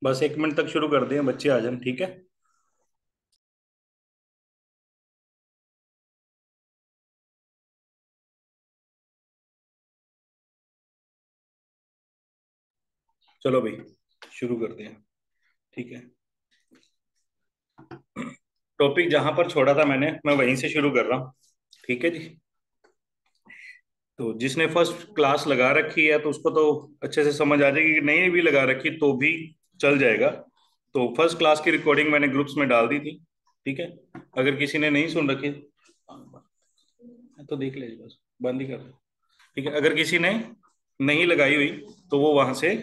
बस 1 मिनट तक शुरू कर दें, बच्चे आ जाए, ठीक है। चलो भाई, शुरू करते हैं, ठीक है। टॉपिक जहां पर छोड़ा था मैंने, मैं वहीं से शुरू कर रहा हूँ, ठीक है जी। तो जिसने फर्स्ट क्लास लगा रखी है तो उसको तो अच्छे से समझ आ जाएगी, नहीं भी लगा रखी तो भी चल जाएगा। तो फर्स्ट क्लास की रिकॉर्डिंग मैंने ग्रुप्स में डाल दी थी, ठीक है। अगर किसी ने नहीं सुन रखी तो देख लीजिए, बस बंद ही कर दो, ठीक है। अगर किसी ने नहीं लगाई हुई तो वो वहां से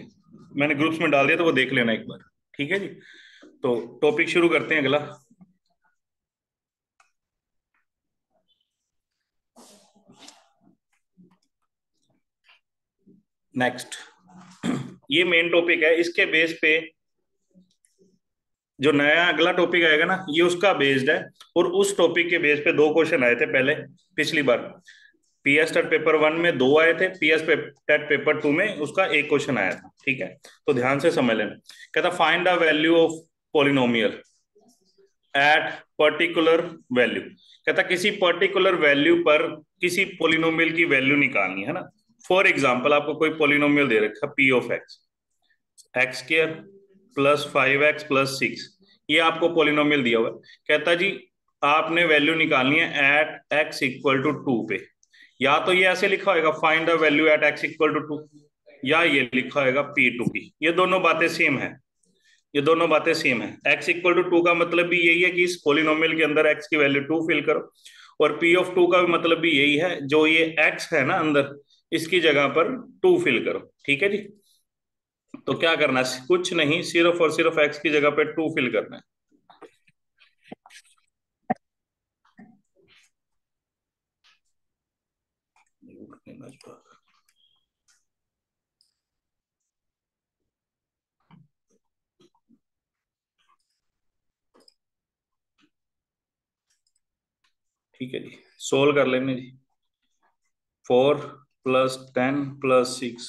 मैंने ग्रुप्स में डाल दिया, तो वो देख लेना एक बार, ठीक है जी। तो टॉपिक शुरू करते हैं अगला। नेक्स्ट, ये मेन टॉपिक है, इसके बेस पे जो नया अगला टॉपिक आएगा ना, ये उसका बेस्ड है। और उस टॉपिक के बेस पे 2 क्वेश्चन आए थे पहले, पिछली बार। पीएस टेट पेपर 1 में 2 आए थे, टेट पेपर 2 में उसका एक क्वेश्चन आया था, ठीक है। तो ध्यान से समझ लेना। कहता find the value of polynomial at particular value. कहता किसी पर्टिकुलर वैल्यू पर किसी पोलिनोमियल की वैल्यू निकालनी है ना। फॉर एग्जाम्पल, आपको कोई पोलिनोमियल दे रखा, P of x, x square plus 5x plus 6, ये आपको पोलिनोमियल दिया हुआ है। कहता जी आपने वैल्यू निकालनी है एट एक्स इक्वल टू 2 पे। या तो ये ऐसे लिखा होगा find the value at x equal to 2, या ये लिखा होगा P2 की। ये दोनों बातें सेम है, ये दोनों बातें सेम है। एक्स इक्वल टू 2 का मतलब भी यही है कि इस पोलिनोमियल के अंदर एक्स की वैल्यू 2 फिल करो। और P(2) का भी मतलब भी यही है, जो ये एक्स है ना अंदर, इसकी जगह पर 2 फिल करो, ठीक है जी। तो क्या करना है, कुछ नहीं, सिर्फ और सिर्फ एक्स की जगह पे 2 फिल करना है। ठीक है जी, सोल्व कर लेंगे जी। 4 + 10 + 6,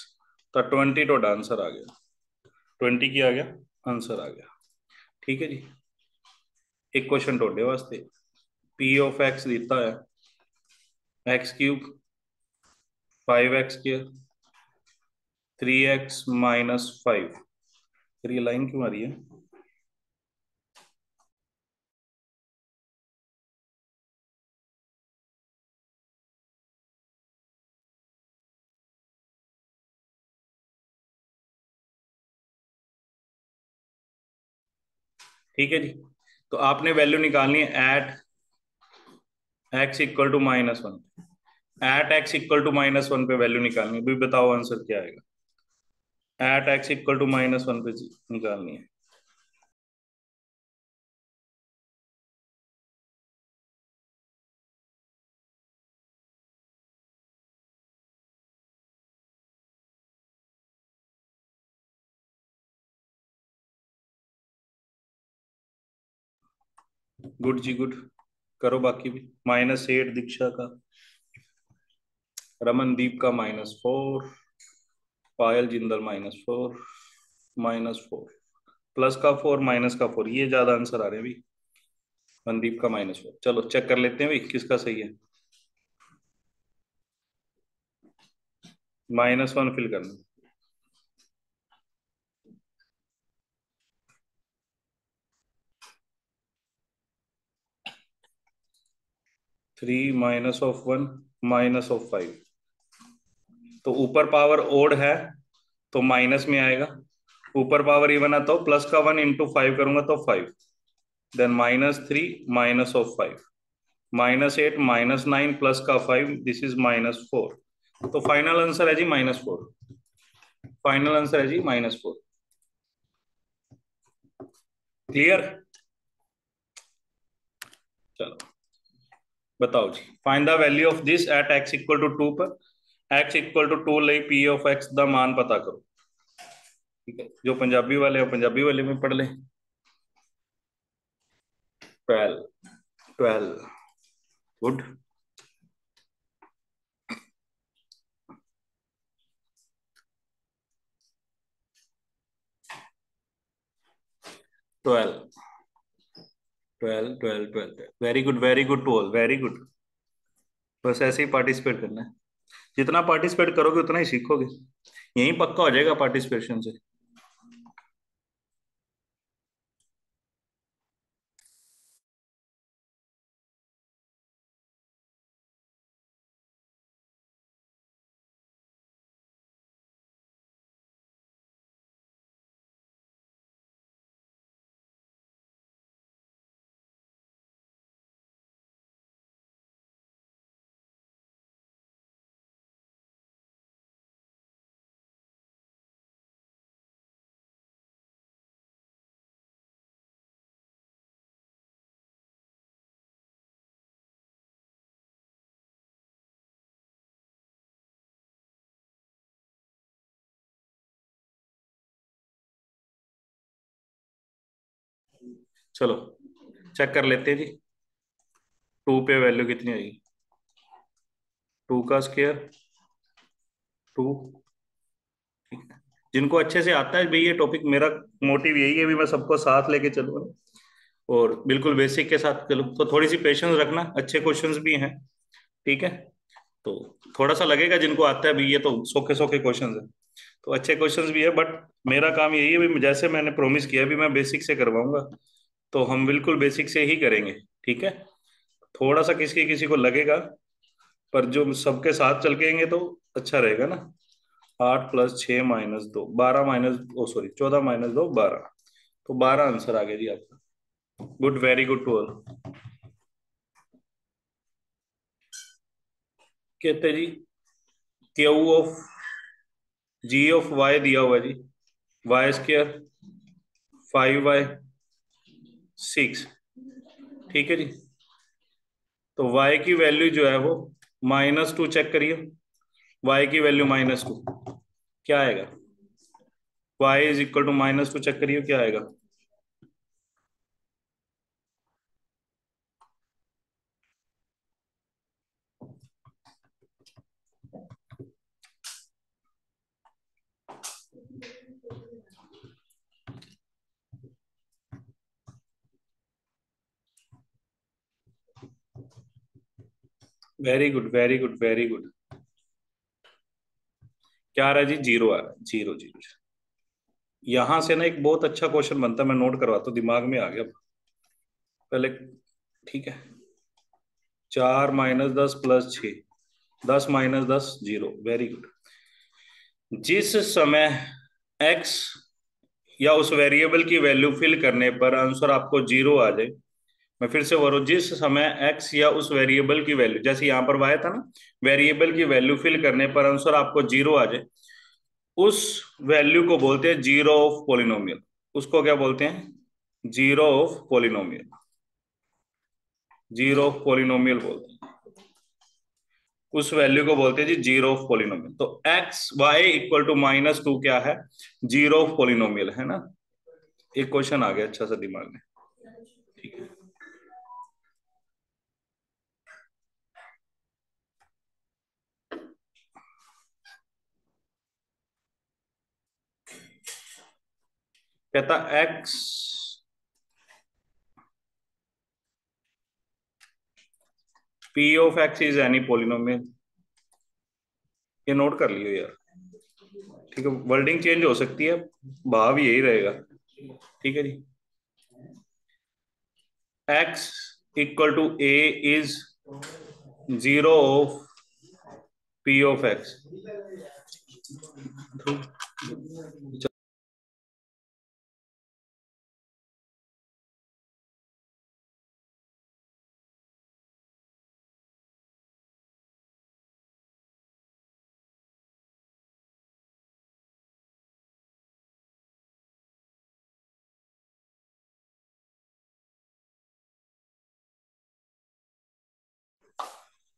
तो 20 तो आंसर आ गया, 20 की आ गया, आंसर आ गया, ठीक है जी। एक क्वेश्चन टोटे वास्ते, पी ऑफ एक्स देता है x³ 5x², 3x - 5। फिर ये लाइन क्यों आ रही है? ठीक है जी। तो आपने वैल्यू निकालनी है एट x = -1। एट x = -1 पे वैल्यू निकालनी है, भी बताओ आंसर क्या आएगा। एट x = -1 पे निकालनी है। गुड जी गुड, करो बाकी भी। -8 दीक्षा का, रमनदीप का -4, पायल जिंदल -4, -4, प्लस का 4 माइनस का 4, ये ज्यादा आंसर आ रहे हैं भाई। मनदीप का -4, चलो चेक कर लेते हैं भाई किसका सही है। -1 फिल करना। 3 - 1 -5। तो ऊपर पावर ओड है तो माइनस में आएगा, ऊपर पावर इवन है तो प्लस का 1 इंटू 5 करूंगा तो 5, देन -3 -5, -8 -9 प्लस का 5, दिस इज -4। तो फाइनल आंसर है जी -4, फाइनल आंसर है जी -4। क्लियर? चलो बताओ जी, find the value of this at x = 2 पर। x = 2 ਲਈ p ऑफ x ਦਾ मान पता करो, ठीक है। जो पंजाबी वाले हैं पंजाबी वाले में पढ़ ले। 12, 12, good. 12 12 12 12। Very good to all, very good. बस ऐसे ही पार्टिसिपेट करना है। जितना पार्टिसिपेट करोगे उतना ही सीखोगे। यही पक्का हो जाएगा पार्टिसिपेशन से। चलो चेक कर लेते हैं जी। टू पे वैल्यू कितनी आएगी? टू का स्क्वायर, टू। जिनको अच्छे से आता है भाई ये टॉपिक, मेरा मोटिव यही है भी मैं सबको साथ लेके चलूँ और बिल्कुल बेसिक के साथ चलूँ। तो थोड़ी सी पेशेंस रखना, अच्छे क्वेश्चंस भी हैं। ठीक है। तो थोड़ा सा लगेगा जिनको आता है भी ये तो सोखे सोखे क्वेश्चंस है, तो अच्छे क्वेश्चंस भी है, बट मेरा काम यही है भी जैसे मैंने प्रॉमिस किया भी मैं बेसिक से करवाऊंगा, तो हम बिल्कुल बेसिक से ही करेंगे। ठीक है। थोड़ा सा किसी किसी को लगेगा, पर जो सबके साथ चल के तो अच्छा रहेगा ना। 8 + 6 - 2 12 माइनस, ओ सॉरी 14 - 2 12। तो 12 आंसर आ गया जी आपका। Good, very good to all. कहते जी Q of G of Y दिया हुआ है जी। Y² 5y 6। ठीक है जी। तो y की वैल्यू जो है वो -2 चेक करिए। y की वैल्यू -2 क्या आएगा? y = -2 चेक करिए क्या आएगा। Very good, very good, very good. क्या आ रहा है जी? जीरो आ रहा है, जीरो जीरो। यहां से ना एक बहुत अच्छा क्वेश्चन बनता है, मैं नोट करवाता हूँ, दिमाग में आ गया पहले। ठीक है। 4 - 10 + 6, 10 - 10 जीरो। Very good. जिस समय x या उस वेरिएबल की वैल्यू फिल करने पर आंसर आपको जीरो आ जाए। मैं फिर से बोलूं, जिस समय x या उस वेरिएबल की वैल्यू, जैसे यहां पर y था ना, वेरिएबल की वैल्यू फिल करने पर आंसर आपको जीरो आ जाए, उस वैल्यू को बोलते हैं जीरो ऑफ पोलिनोमियल। उसको क्या बोलते हैं? Zero of polynomial. Zero of polynomial बोलते हैं। उस वैल्यू को बोलते हैं जी जीरो ऑफ पोलिनोमियल। तो x y = -2 क्या है? जीरो ऑफ पोलिनोमियल है ना। एक क्वेश्चन आ गया अच्छा सा दिमाग में। ठीक है। कहता x p(x) is any polynomial. ये नोट कर लियो यार। ठीक है, वर्डिंग चेंज हो सकती है, भाव यही रहेगा। ठीक है जी। x = a is zero of p(x).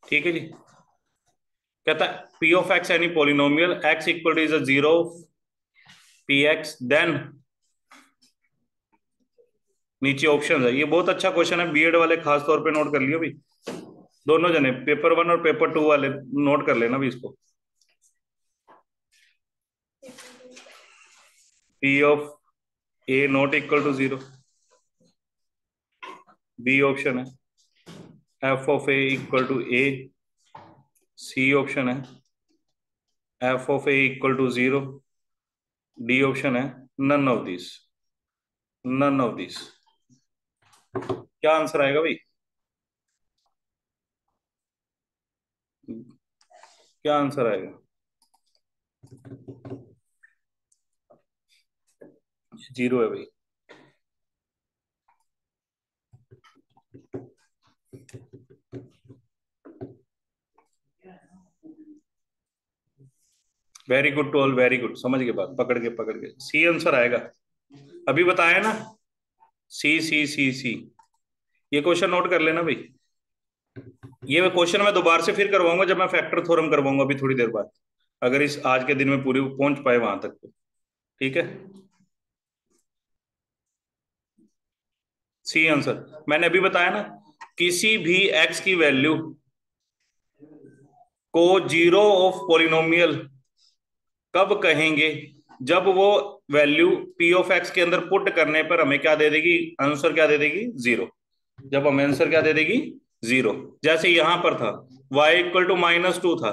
ठीक है जी। कहता है p(x) any polynomial x = is a zero of px, then नीचे ऑप्शन है। ये बहुत अच्छा क्वेश्चन है, बीएड वाले खास तौर पे नोट कर लियो भी। दोनों जने पेपर 1 और पेपर 2 वाले नोट कर लेना भी इसको। p (a) ≠ 0। बी ऑप्शन है, f of a equal to a, C option है, f of a equal to 0, D option है none of this, none of this. क्या आंसर आएगा भाई? क्या आंसर आएगा? जीरो है भाई। Very good to all, very good, समझ के बात, पकड़ के सी आंसर आएगा। अभी बताया ना, सी सी सी सी। ये क्वेश्चन नोट कर लेना भाई। ये क्वेश्चन मैं दोबारा से फिर करवाऊंगा जब मैं फैक्टर थ्योरम करवाऊंगा अभी थोड़ी देर बाद, अगर इस आज के दिन में पूरी पहुंच पाए वहां तक तो। ठीक है, सी आंसर मैंने अभी बताया ना, किसी भी एक्स की वैल्यू को जीरो ऑफ पोलिनोमियल कब कहेंगे? जब वो वैल्यू पी ऑफ एक्स के अंदर पुट करने पर हमें क्या दे देगी? आंसर क्या दे देगी? जीरो। जब हमें आंसर क्या दे देगी? जीरो। जैसे यहां पर था y इक्वल टू -2 था,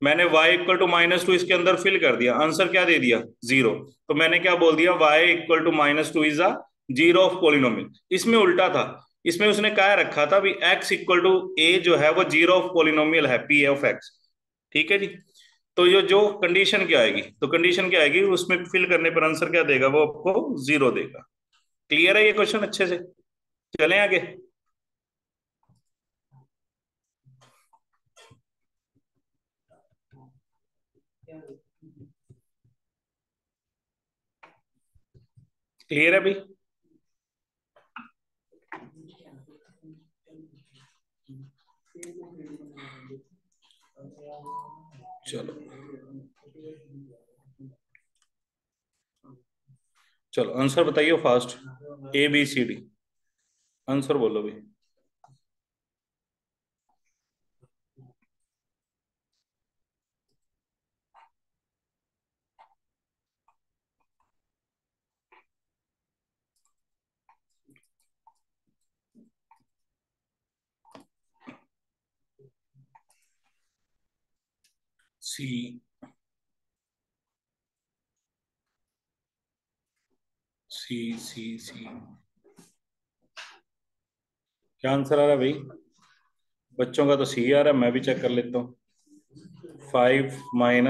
मैंने y इक्वल टू -2 इसके अंदर फिल कर दिया, आंसर क्या दे दिया? जीरो। तो मैंने क्या बोल दिया? y equal to -2 is a zero of polynomial. इसमें उल्टा था, इसमें उसने क्या रखा था भी x इक्वल टू a जो है वो जीरो ऑफ पोलिनोमियल है p ऑफ x। ठीक है जी। तो ये जो कंडीशन क्या आएगी, तो कंडीशन क्या आएगी उसमें फिल करने पर आंसर क्या देगा? वो आपको जीरो देगा। क्लियर है ये क्वेश्चन अच्छे से? चलें आगे। क्लियर है भाई? चलो चलो आंसर बताइए fast, A B C D, answer बोलो भाई। सी सी सी सी। क्या आंसर आ रहा है भाई? बच्चों का तो सी आ रहा है, मैं भी चेक कर लेता हूँ। 5 - 1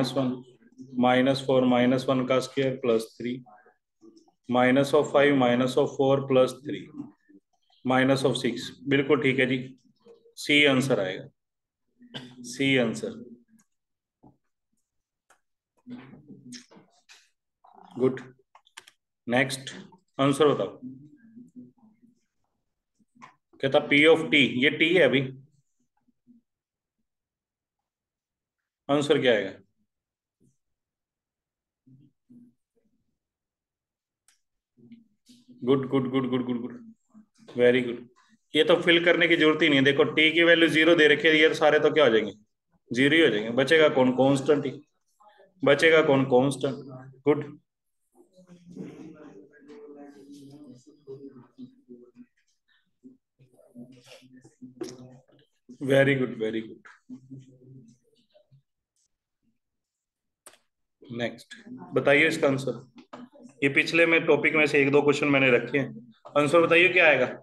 -4 - 1 का स्क्वायर +3 -5 -4 +3 -6। बिल्कुल ठीक है जी, सी आंसर आएगा, C answer. Good, next answer बताओ। कहता पी ऑफ टी, ये टी है अभी, आंसर क्या आएगा? Good good good good good good, very good. ये तो फिल करने की जरूरत ही नहीं है, देखो टी की वैल्यू जीरो दे रखी है, ये सारे तो क्या हो जाएंगे? जीरो ही हो जाएंगे। बचेगा कौन? कांस्टेंट ही बचेगा। कौन? Constant. Good, very good very good. Next बताइए इसका आंसर। ये पिछले में टॉपिक में से एक दो क्वेश्चन मैंने रखे हैं, आंसर बताइए क्या आएगा।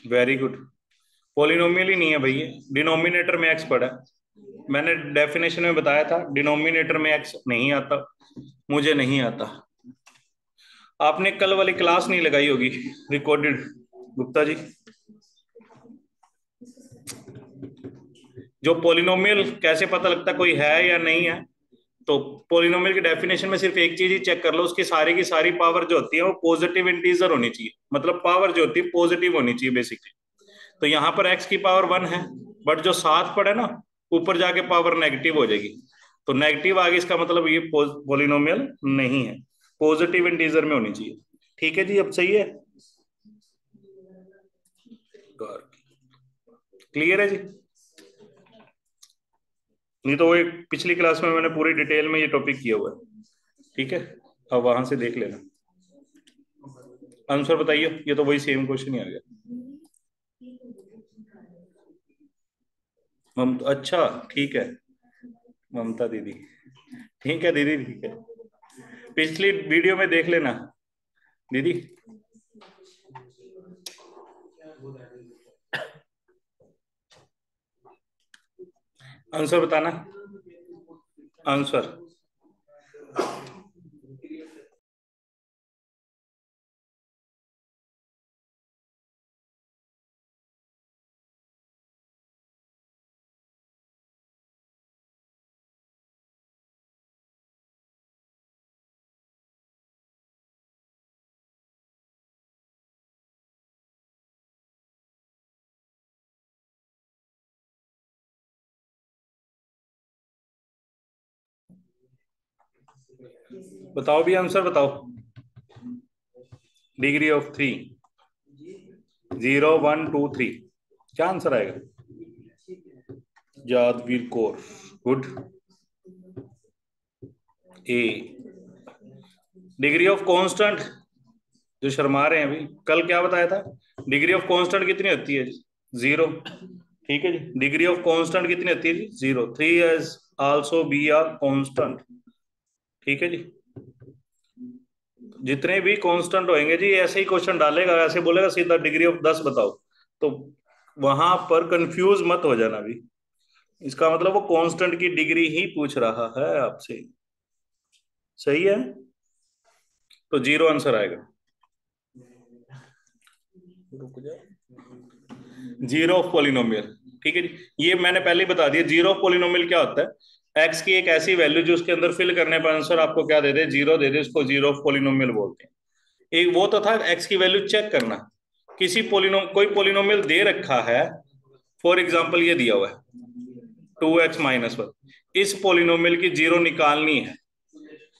Very good. पॉलिनोमियल ही नहीं है भाई, ये डिनोमिनेटर में एक्स पड़ा है। मैंने डेफिनेशन में बताया था डिनोमिनेटर में एक्स नहीं आता, मुझे नहीं आता। आपने कल वाली क्लास नहीं लगाई होगी रिकॉर्डेड, गुप्ता जी। जो पॉलिनोमियल कैसे पता लगता कोई है या नहीं है, तो पॉलिनोमियल की डेफिनेशन में सिर्फ एक चीज ही चेक कर लो, उसकी सारी की सारी पावर जो होती है वो पॉजिटिव इंटीजर होनी चाहिए, मतलब पावर जो होती है पॉजिटिव होनी चाहिए बेसिकली। तो यहाँ पर एक्स की पावर 1 है, बट जो साथ पड़े ना ऊपर जाके पावर नेगेटिव हो जाएगी, तो नेगेटिव आ गई, इसका मतलब ये पॉलिनोमियल नहीं है। पॉजिटिव इंटीजर में होनी चाहिए। ठीक है जी, अब सही है, क्लियर है जी। नहीं तो वो एक पिछली क्लास में मैंने पूरी डिटेल में ये टॉपिक किया हुआ है। ठीक है, अब वहां से देख लेना। आंसर बताइए, ये तो वही सेम क्वेश्चन ही आ गया। अच्छा, ठीक है, ममता दीदी, ठीक है दीदी, ठीक है, पिछली वीडियो में देख लेना दीदी। आंसर बताना, आंसर। बताओ भी, आंसर बताओ। डिग्री ऑफ थ्री, 0 1 2 3, क्या आंसर आएगा? Yadvir Kaur, good. A. Degree of constant, जो शर्मा रहे हैं अभी, कल क्या बताया था? डिग्री ऑफ कांस्टेंट कितनी होती है? 0। ठीक है जी, डिग्री ऑफ कांस्टेंट कितनी होती है जी? 0। 3 as also be are constant. ठीक है जी, जितने भी कांस्टेंट होंगे जी ऐसे ही क्वेश्चन डालेगा, ऐसे बोलेगा सीधा डिग्री ऑफ 10 बताओ, तो वहां पर कंफ्यूज मत हो जाना भी। इसका मतलब वो कांस्टेंट की डिग्री ही पूछ रहा है आपसे। सही है, तो 0 आंसर आएगा। रुक जाओ, जीरो ऑफ पोलिनोमियल। ठीक है जी, ये मैंने पहले ही बता दिया, जीरो ऑफ पोलिनोमियल क्या होता है? एक्स की एक ऐसी वैल्यू जो उसके अंदर फिल करने पर आंसर आपको क्या दे दे? 0 दे दे, उसको जीरो ऑफ पोलिनोमियल बोलते हैं। एक वो तो था एक्स की वैल्यू चेक करना, किसी कोई पोलिनोमियल दे रखा है, फॉर एग्जाम्पल ये दिया हुआ है 2x-1, इस पोलिनोमियल की जीरो निकालनी है।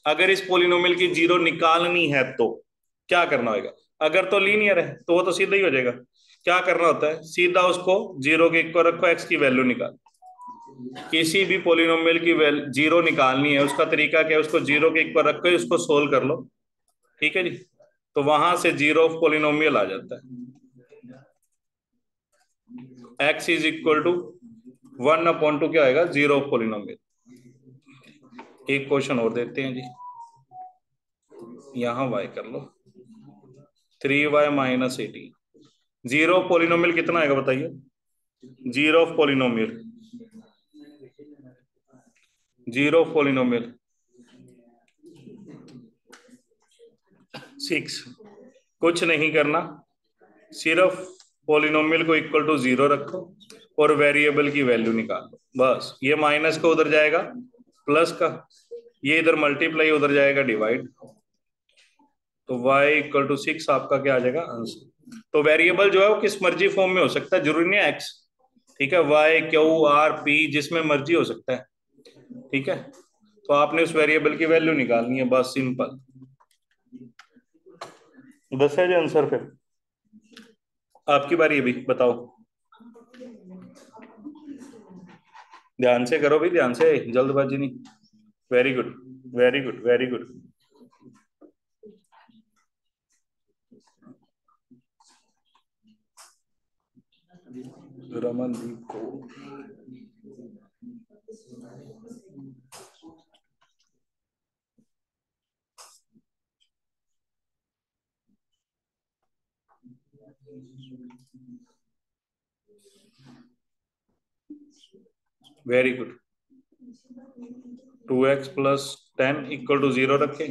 अगर इस पोलिनोमियल की जीरो निकालनी है तो क्या करना होगा? अगर तो लीनियर है तो वो तो सीधा ही हो जाएगा। क्या करना होता है? सीधा उसको जीरो के इक्वल रखो, एक्स की वैल्यू निकाल। किसी भी पोलिनोमियल की वैल्यू जीरो निकालनी है, उसका तरीका क्या है? उसको जीरो के इक्वल रख के उसको सोल्व कर लो। ठीक है जी, तो वहां से जीरो ऑफ पोलिनोमियल आ जाता है। एक्स इज इक्वल टू 1/2 क्या आएगा? Zero of polynomial. एक क्वेश्चन और देते हैं जी, यहां वाई कर लो, 3y-18। जीरो ऑफ पोलिनोमियल कितना आएगा बताइए? Zero of polynomial, zero of polynomial 6। कुछ नहीं करना, सिर्फ पोलिनोमियल को इक्वल टू 0 रखो और वेरिएबल की वैल्यू निकाल लो, बस। ये माइनस का उधर जाएगा प्लस का, ये इधर मल्टीप्लाई उधर जाएगा डिवाइड, तो y इक्वल टू 6 आपका क्या आ जाएगा? आंसर। तो वेरिएबल जो है वो किस मर्जी फॉर्म में हो सकता है, जरूरी नहीं है एक्स। ठीक है, वाई क्यू आर पी जिसमें मर्जी हो सकता है। ठीक है, तो आपने उस वेरिएबल की वैल्यू निकालनी है, बस सिंपल। बस है जी आंसर। फिर आपकी बारी, अभी बताओ, ध्यान से करो भी, ध्यान से, जल्दबाजी नहीं। Very good, very good, very good. Ramandeep को very good. 2x+10 equal to 0 रखें,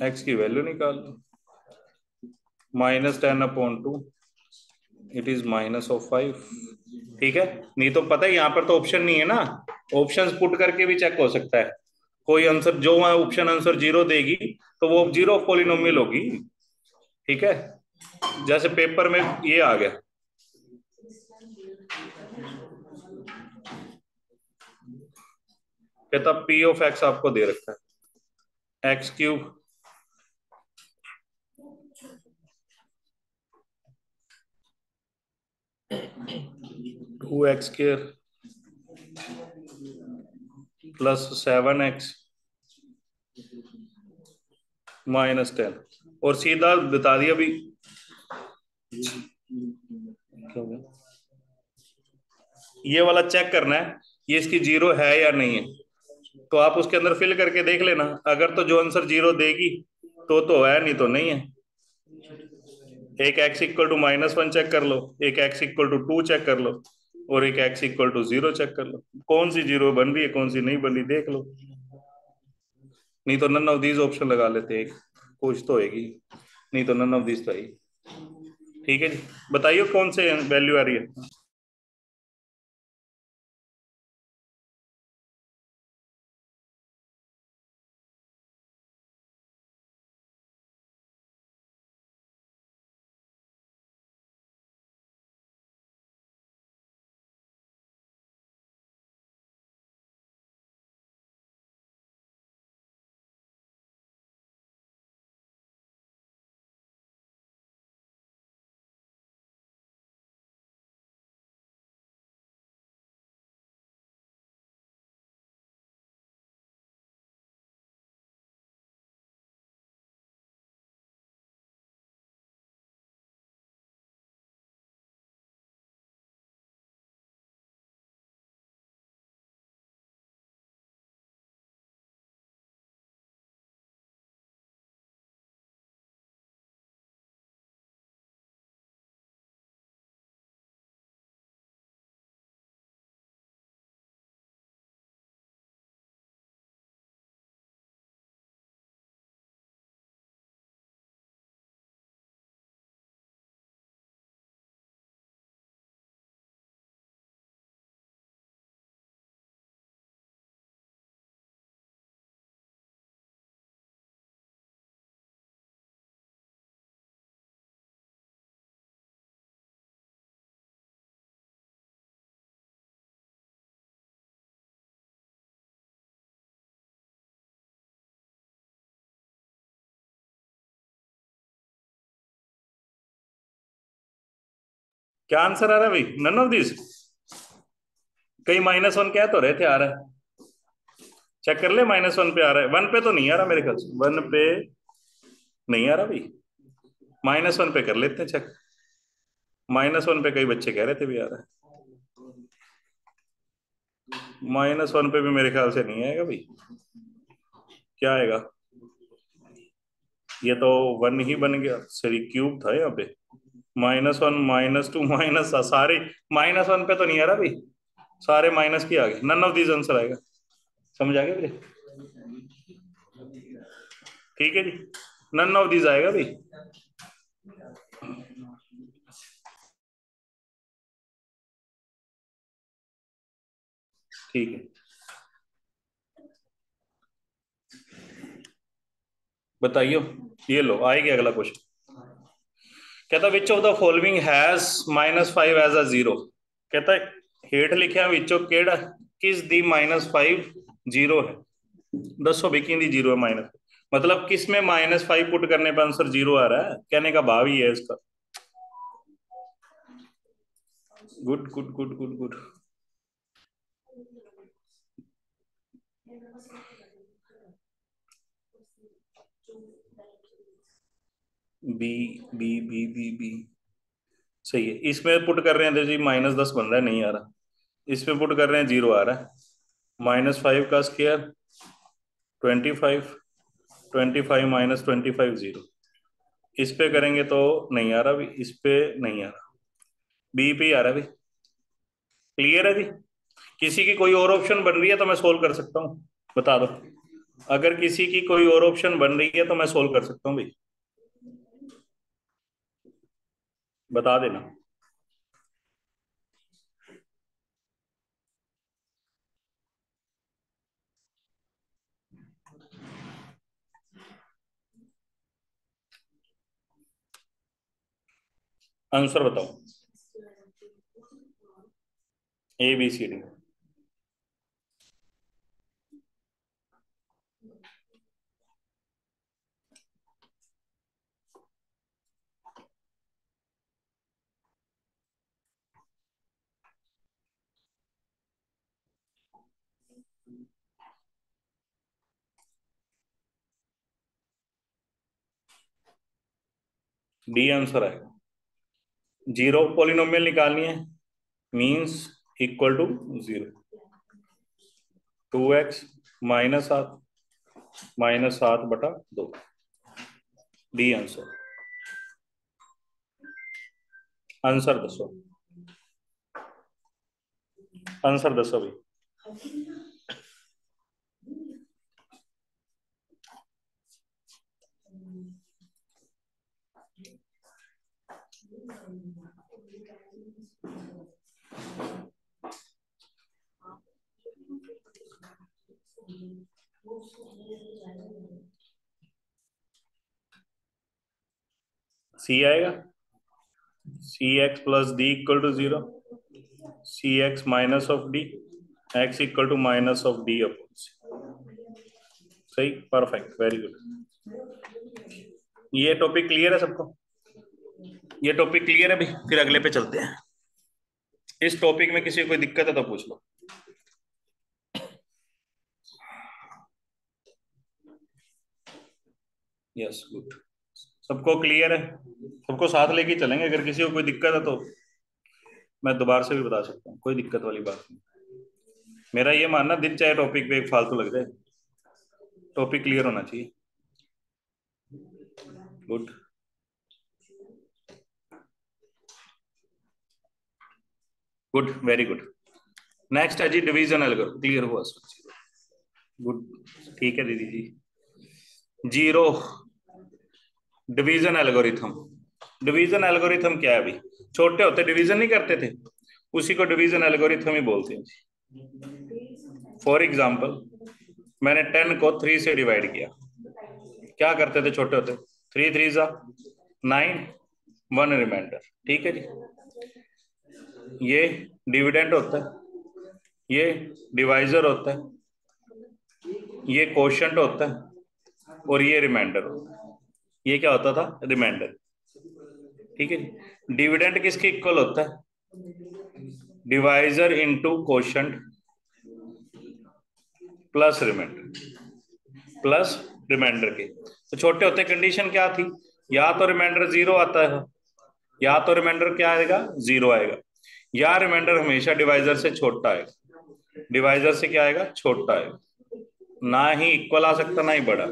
एक्स की वैल्यू निकाल लो। -10/2, इट इज -5। ठीक है, नहीं तो पता है यहाँ पर तो ऑप्शन नहीं है ना, ऑप्शंस पुट करके भी चेक हो सकता है। कोई आंसर जो वहां ऑप्शन आंसर 0 देगी तो वो जीरो पॉलिनोमियल होगी। ठीक है, जैसे पेपर में ये आ गया, कहता P ऑफ x आपको दे रखा है x³ 2x² प्लस 7x -10, और सीधा बता दिया भी। क्या हो गया? ये वाला चेक करना है ये इसकी जीरो है या नहीं है, तो आप उसके अंदर फिल करके देख लेना, अगर तो जो आंसर जीरो देगी तो है, नहीं तो नहीं है। एक x = -1 चेक कर लो, एक x = 2 चेक कर लो, और एक x = 0 चेक कर लो। कौन सी जीरो बन रही है कौन सी नहीं बन रही देख लो, नहीं तो नन ऑफ दीज ऑप्शन लगा लेते हैं, कुछ तो होगी, नहीं तो नन ऑफ दीज तो है। ठीक है जी, बताइए कौन से वैल्यू आ रही है। क्या आंसर आ रहा है भाई, नन ऑफ दिस। कहीं -1 कह तो रहे थे आ रहा है, चेक कर ले, -1 पे आ रहा है, 1 पे तो नहीं आ रहा मेरे ख्याल से, 1 पे नहीं आ रहा भाई, -1 पे कर लेते हैं चेक, -1 पे कई बच्चे कह रहे थे भी आ रहा है, -1 पे भी मेरे ख्याल से नहीं आएगा भाई, क्या आएगा, ये तो 1 ही बन गया, सॉरी क्यूब था यहाँ पे, -1 -2 माइनस, सारे -1 पे तो नहीं आ रहा भाई, सारे माइनस की आ गए, नन ऑफ दीज आंसर आएगा, समझ आ गया भाई। ठीक है जी, नन ऑफ दीज आएगा भाई। ठीक है, बताइए, ये लो आएगा अगला क्वेश्चन। कहता which of the following has -5 as a zero, कहता है हेठ लिखा विचो केड़ा किस दी -5 जीरो है, दसो भी की जीरो है माइनस, मतलब किस में -5 पुट करने पर आंसर जीरो आ रहा है, कहने का भाव ही है इसका। Good good good good good. B B B B B, सही है, इसमें पुट कर रहे हैं तो जी -10 बन रहा है, नहीं आ रहा, इसमें पुट कर रहे हैं जीरो आ रहा है, -5 का स्क्वायर 25, 25 -25 जीरो, इस पे करेंगे तो नहीं आ रहा भी, इस पे नहीं आ रहा, बी पे ही आ रहा है भी। क्लियर है जी, किसी की कोई और ऑप्शन बन रही है तो मैं सोल्व कर सकता हूँ, बता दो, अगर किसी की कोई और ऑप्शन बन रही है तो मैं सोल्व कर सकता हूँ भाई, बता देना। आंसर बताओ, ABCD। डी आंसर आएगा। जीरो पॉलिनोमियल निकालनी है, means equal to zero. 2x -7 -7/2, D answer. Answer दसो, आंसर दसो भाई। सी आएगा, CX+D = 0, CX minus of D, X = minus of D upon C. सही, परफेक्ट, वेरी गुड। ये टॉपिक क्लियर है सबको? ये टॉपिक क्लियर है भाई? फिर अगले पे चलते हैं। इस टॉपिक में किसी को कोई दिक्कत है तो पूछ लो। Yes, good. सबको क्लियर है? सबको साथ लेके चलेंगे, अगर किसी को कोई दिक्कत है तो मैं दोबारा से भी बता सकता हूँ, कोई दिक्कत वाली बात नहीं। मेरा ये मानना, दिन चाहे टॉपिक पे एक फालतू लग जाए, टॉपिक क्लियर होना चाहिए। Good, good, very good. Next है जी डिवीजन एल्गोरिथम। क्लियर हुआ? गुड, ठीक है दीदी जी। Zero division algorithm. Division algorithm क्या है भाई? छोटे होते डिवीजन नहीं करते थे, उसी को डिवीजन एल्गोरिथम ही बोलते हैं। फॉर एग्जाम्पल, मैंने 10 को 3 से डिवाइड किया, क्या करते थे छोटे होते? 3 3 जा 9, 1 रिमाइंडर। ठीक है जी, ये डिविडेंड होता है, ये डिवाइजर होता है, ये कोशेंट होता है, और ये रिमाइंडर होता है। ये क्या होता था? रिमाइंडर। ठीक है जी। डिविडेंड किसके इक्वल होता है? Divisor into quotient plus remainder, plus remainder के। तो छोटे होते कंडीशन क्या थी? या तो रिमाइंडर 0 आता है, या तो रिमाइंडर क्या आएगा? 0 आएगा, या रिमाइंडर हमेशा डिवाइजर से छोटा आएगा। डिवाइजर से क्या आएगा? छोटा आएगा, ना ही इक्वल आ सकता ना ही बड़ा।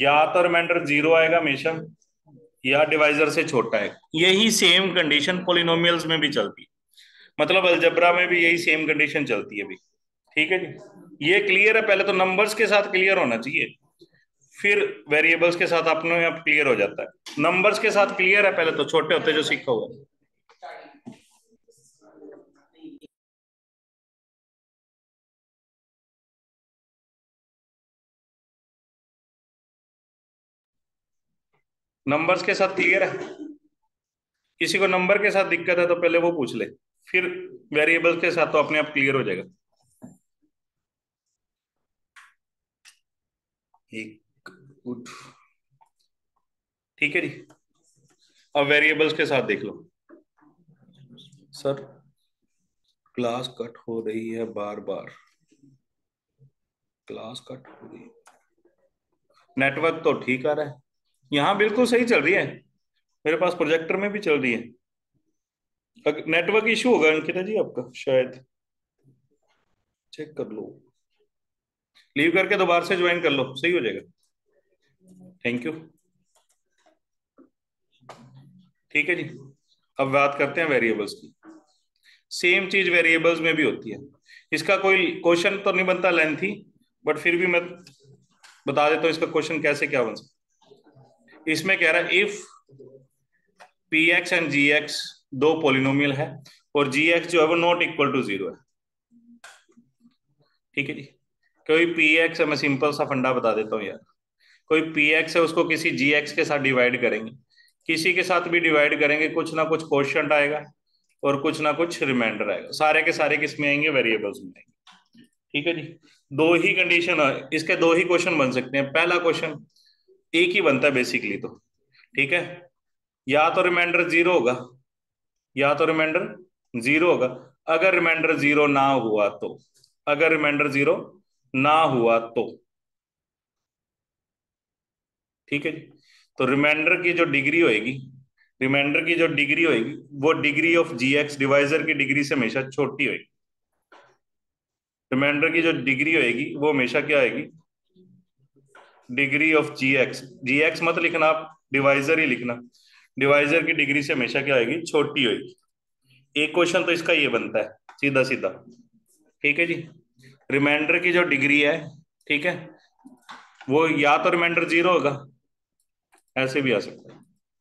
या तो रिमाइंडर 0 आएगा हमेशा, या डिवाइजर से छोटा है। यही सेम कंडीशन पॉलिनोमियल्स में भी चलती है, मतलब अलजबरा में भी यही सेम कंडीशन चलती है भी। ठीक है जी, ये क्लियर है? पहले तो नंबर्स के साथ क्लियर होना चाहिए, फिर वेरिएबल्स के साथ अपने आप क्लियर हो जाता है। नंबर्स के साथ क्लियर है पहले तो, छोटे होते जो सीखा हुआ है। नंबर्स के साथ क्लियर है? किसी को नंबर के साथ दिक्कत है तो पहले वो पूछ ले, फिर वेरिएबल्स के साथ तो अपने आप क्लियर हो जाएगा। एक गुड, ठीक है जी। अब वेरिएबल्स के साथ देख लो। सर क्लास कट हो रही है बार बार, क्लास कट हो रही है। नेटवर्क तो ठीक आ रहा है, यहाँ बिल्कुल सही चल रही है, मेरे पास प्रोजेक्टर में भी चल रही है। नेटवर्क इशू होगा अंकिता जी आपका शायद, चेक कर लो। लीव करके दोबारा से ज्वाइन कर लो, सही हो जाएगा। Thank you. ठीक है जी, अब बात करते हैं वेरिएबल्स की। सेम चीज वेरिएबल्स में भी होती है। इसका कोई क्वेश्चन तो नहीं बनता लेंथी, बट फिर भी मैं बता देता हूँ इसका क्वेश्चन कैसे क्या बन सकता। इसमें कह रहा है if P X and G X दो पोलिनोमियल है, और जी एक्स जो है वो नॉट इक्वल टू 0 है। ठीक है जी, कोई पी एक्स है, मैं सिंपल सा फंडा बता देता हूँ यार। कोई पी एक्स है, उसको किसी जी एक्स के साथ डिवाइड करेंगे, किसी के साथ भी डिवाइड करेंगे, कुछ ना कुछ क्वोशिएंट आएगा और कुछ ना कुछ रिमाइंडर आएगा। सारे के सारे किस में आएंगे? वेरिएबल्स में आएंगे। ठीक है जी, दो ही कंडीशन है, इसके दो ही क्वेश्चन बन सकते हैं। पहला क्वेश्चन एक ही बनता है बेसिकली तो, ठीक है, या तो रिमाइंडर 0 होगा, या तो रिमाइंडर 0 होगा। अगर रिमाइंडर 0 ना हुआ तो अगर रिमाइंडर जीरो ना हुआ तो। ठीक है जी। तो रिमाइंडर की जो डिग्री होएगी, रिमाइंडर की जो डिग्री होएगी वो degree of G X divisor की डिग्री से हमेशा छोटी होएगी। रिमाइंडर की जो डिग्री होएगी वो हमेशा क्या होएगी, degree of G X. G X मत लिखना आप, डिवाइजर ही लिखना। डिवाइजर की डिग्री से हमेशा क्या होएगी, छोटी होएगी। एक क्वेश्चन तो इसका ये बनता है सीधा सीधा। ठीक है जी। रिमाइंडर की जो डिग्री है, ठीक है, वो या तो रिमाइंडर जीरो होगा, ऐसे भी आ सकता है,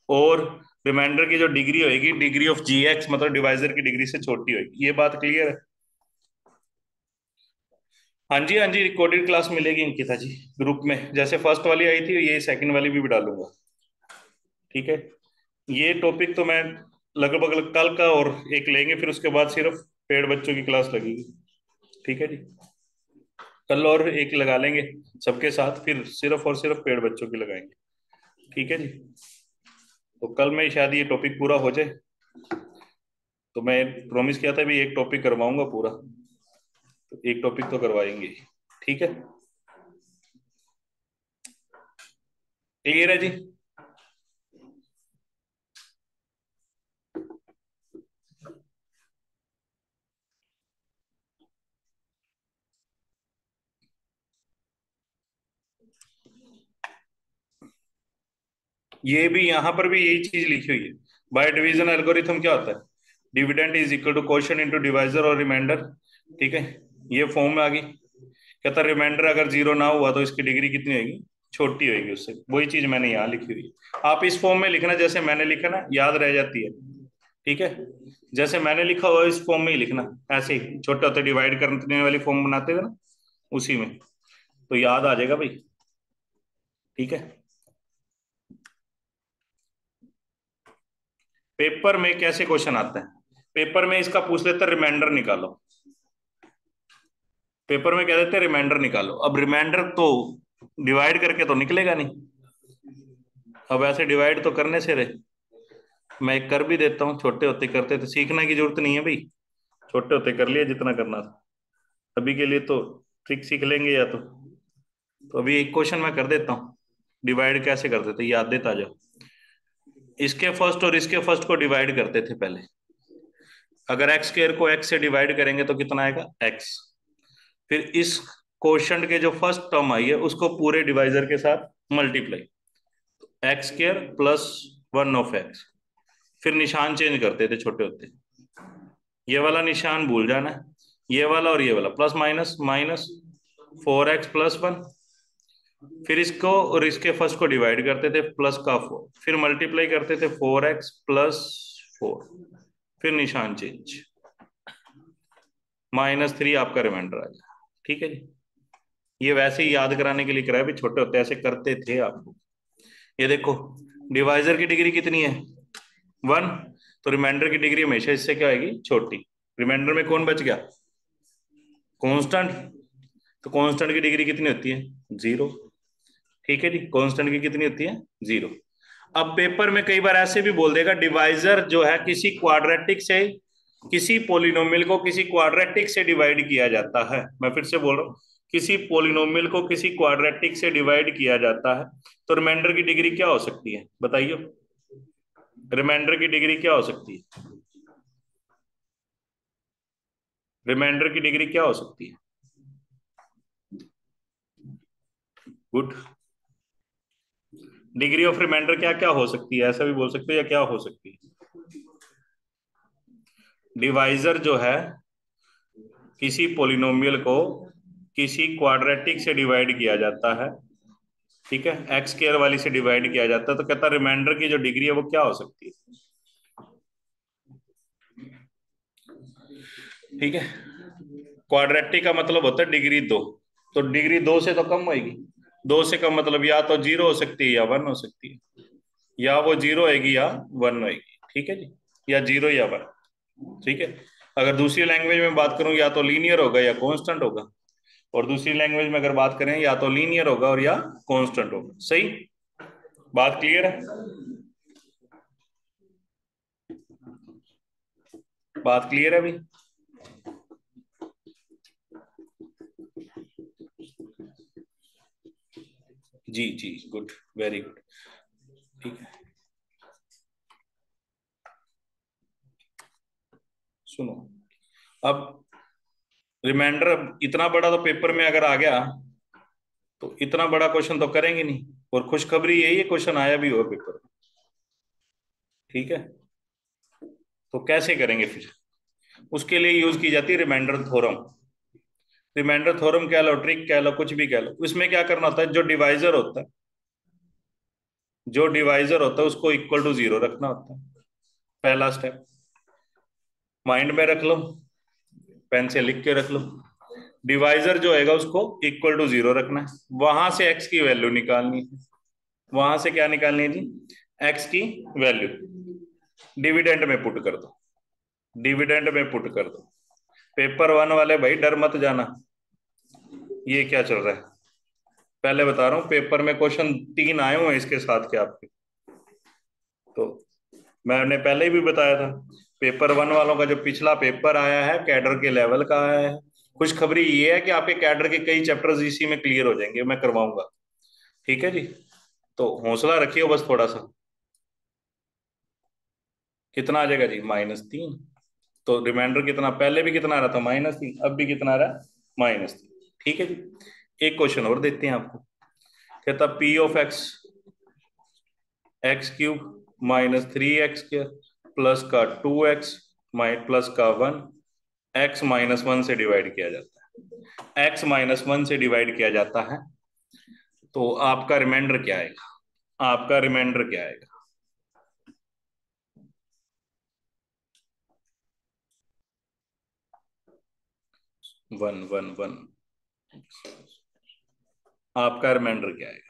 और रिमाइंडर की जो डिग्री होगी डिग्री ऑफ जी एक्स मतलब डिवाइजर की डिग्री से छोटी होगी। ये बात क्लियर है? हाँ जी हाँ जी, रिकॉर्डेड क्लास मिलेगी अंकिता जी ग्रुप में, जैसे फर्स्ट वाली आई थी ये सेकंड वाली भी डालूंगा। ठीक है। ये टॉपिक तो मैं लगभग कल का और एक लेंगे, फिर उसके बाद सिर्फ पेड़ बच्चों की क्लास लगेगी। ठीक है जी। कल और एक लगा लेंगे सबके साथ, फिर सिर्फ और सिर्फ पेड़ बच्चों की लगाएंगे। ठीक है जी। तो कल में शायद ये टॉपिक पूरा हो जाए, तो मैं प्रॉमिस किया था भी एक टॉपिक करवाऊंगा पूरा, तो एक टॉपिक तो करवाएंगे। ठीक है। क्लियर है जी? ये भी यहां पर भी यही चीज लिखी हुई है। बाय डिवीजन एल्गोरिथम क्या होता है, dividend is equal to quotient into divisor और रिमाइंडर। ठीक है। ये फॉर्म में आ गई। कहता रिमाइंडर अगर जीरो ना हुआ तो इसकी डिग्री कितनी होगी, छोटी होगी उससे। वही चीज मैंने यहाँ लिखी हुई है, आप इस फॉर्म में लिखना जैसे मैंने लिखा ना, याद रह जाती है। ठीक है। जैसे मैंने लिखा हुआ इस फॉर्म में ही लिखना, ऐसे ही छोटे होते डिवाइड करने वाली फॉर्म बनाते थे ना, उसी में, तो याद आ जाएगा भाई। ठीक है। पेपर में कैसे क्वेश्चन आता है, पेपर में इसका पूछ लेते रिमाइंडर निकालो। पेपर में कह देते रिमाइंडर निकालो, अब रिमाइंडर तो डिवाइड करके तो निकलेगा नहीं। अब ऐसे डिवाइड तो करने से रहे, मैं कर भी देता हूँ, छोटे होते करते थे, सीखने की जरूरत नहीं है भाई, छोटे होते कर लिया जितना करना था। अभी के लिए तो ट्रिक सीख लेंगे या तो अभी एक क्वेश्चन मैं कर देता हूँ, डिवाइड कैसे करते थे याद देता जाओ। इसके फर्स्ट और इसके फर्स्ट को डिवाइड करते थे पहले। अगर एक्स स्क्वायर को एक्स से डिवाइड करेंगे तो कितना आएगा, एक्स। फिर इस क्वोशंट के जो फर्स्ट टर्म आई है उसको पूरे डिवाइजर के साथ multiply, x square plus one of x. फिर निशान चेंज करते थे छोटे होते, ये वाला निशान भूल जाना है, ये वाला और ये वाला plus minus minus, four x plus one. फिर इसको और इसके फर्स्ट को डिवाइड करते थे प्लस का फोर, फिर मल्टीप्लाई करते थे फोर एक्स प्लस फोर, फिर निशान चेंज, माइनस थ्री आपका रिमाइंडर आ गया। ठीक है जी। ये वैसे ही याद कराने के लिए कराया भी, छोटे होते ऐसे करते थे आपको। ये देखो डिवाइजर की डिग्री कितनी है, वन, तो रिमाइंडर की डिग्री हमेशा इससे क्या आएगी, छोटी। रिमाइंडर में कौन बच गया, कांस्टेंट, तो कांस्टेंट की डिग्री कितनी होती है, जीरो। ठीक है जी, कांस्टेंट की कितनी होती है, जीरो। अब पेपर में कई बार ऐसे भी बोल देगा डिवाइजर जो है किसी क्वाड्रेटिक से, किसी पोलिनोमियल को किसी क्वाड्रेटिक से डिवाइड किया जाता है। मैं फिर से बोल रहा हूँ, किसी पोलिनोमियल को किसी क्वाड्रेटिक से डिवाइड किया जाता है, तो रिमाइंडर की डिग्री क्या हो सकती है बताइए, रिमाइंडर की डिग्री क्या हो सकती है, रिमाइंडर की डिग्री क्या हो सकती है, गुड। डिग्री ऑफ रिमाइंडर क्या क्या हो सकती है, ऐसा भी बोल सकते हो, या क्या हो सकती है, डिवाइजर जो है किसी पोलिनोमियल को किसी क्वाड्रेटिक से डिवाइड किया जाता है, ठीक है, एक्स स्क्वायर वाली से डिवाइड किया जाता है, तो कहता है रिमाइंडर की जो डिग्री है वो क्या हो सकती है। ठीक है। क्वाड्रेटिक का मतलब होता है डिग्री दो, तो डिग्री दो से तो कम होगी, दो से कम मतलब या तो जीरो हो सकती है या वन हो सकती है, या वो जीरो होगी या वन होगी। ठीक है जी, या जीरो या वन। ठीक है। अगर दूसरी लैंग्वेज में बात करूं या तो लीनियर होगा या कांस्टेंट होगा, और दूसरी लैंग्वेज में अगर बात करें या तो लीनियर होगा और या कांस्टेंट होगा। सही, बात क्लियर है, बात क्लियर है भाई। जी जी, गुड, वेरी गुड। ठीक है, सुनो, अब रिमाइंडर, अब इतना बड़ा तो पेपर में अगर आ गया तो इतना बड़ा क्वेश्चन तो करेंगे नहीं, और खुशखबरी यही है क्वेश्चन आया भी हो पेपर में। ठीक है, तो कैसे करेंगे फिर? उसके लिए यूज की जाती है रिमाइंडर थ्योरम। रिमाइंडर थ्योरम कह लो, ट्रिक कह लो, कुछ भी कह लो, उसमें क्या करना होता है, जो डिवाइजर होता है, जो डिवाइजर होता है उसको इक्वल टू जीरो रखना होता है। पहला स्टेप माइंड में रख लो, पेन से लिख के रख लो। डिवाइजर जो हैगा उसको इक्वल टू जीरो रखना है, वहां से एक्स की वैल्यू निकालनी है। वहां से क्या निकालनी है जी? एक्स की वैल्यू डिविडेंड में पुट कर दो, डिविडेंड में पुट कर दो। पेपर वन वाले भाई डर मत जाना, ये क्या चल रहा है, पहले बता रहा हूँ, पेपर में क्वेश्चन 3 आए हुए हैं इसके साथ के आपके। तो मैंने पहले ही भी बताया था, पेपर वन वालों का जो पिछला पेपर आया है कैडर के लेवल का आया है। खुशखबरी ये है कि आपके कैडर के कई चैप्टर्स इसी में क्लियर हो जाएंगे, मैं करवाऊंगा। ठीक है जी, तो हौसला रखिए बस थोड़ा सा। कितना आ जाएगा जी? -3। तो रिमाइंडर कितना, पहले भी कितना आ रहा था? -3, अब भी कितना आ रहा है? -3। ठीक है जी, एक क्वेश्चन और देते हैं आपको। कहता पी ऑफ एक्स, एक्स³ -3x² प्लस का 2x प्लस का 1, x-1 से डिवाइड किया जाता है, x-1 से डिवाइड किया जाता है, तो आपका रिमाइंडर क्या आएगा? आपका रिमाइंडर क्या आएगा? 1 1 1। आपका रिमाइंडर क्या आएगा?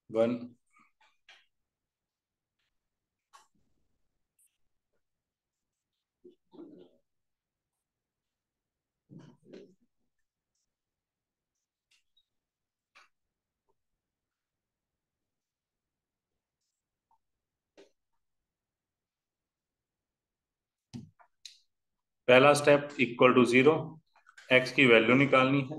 1। पहला step equal to zero, X की वैल्यू निकालनी है,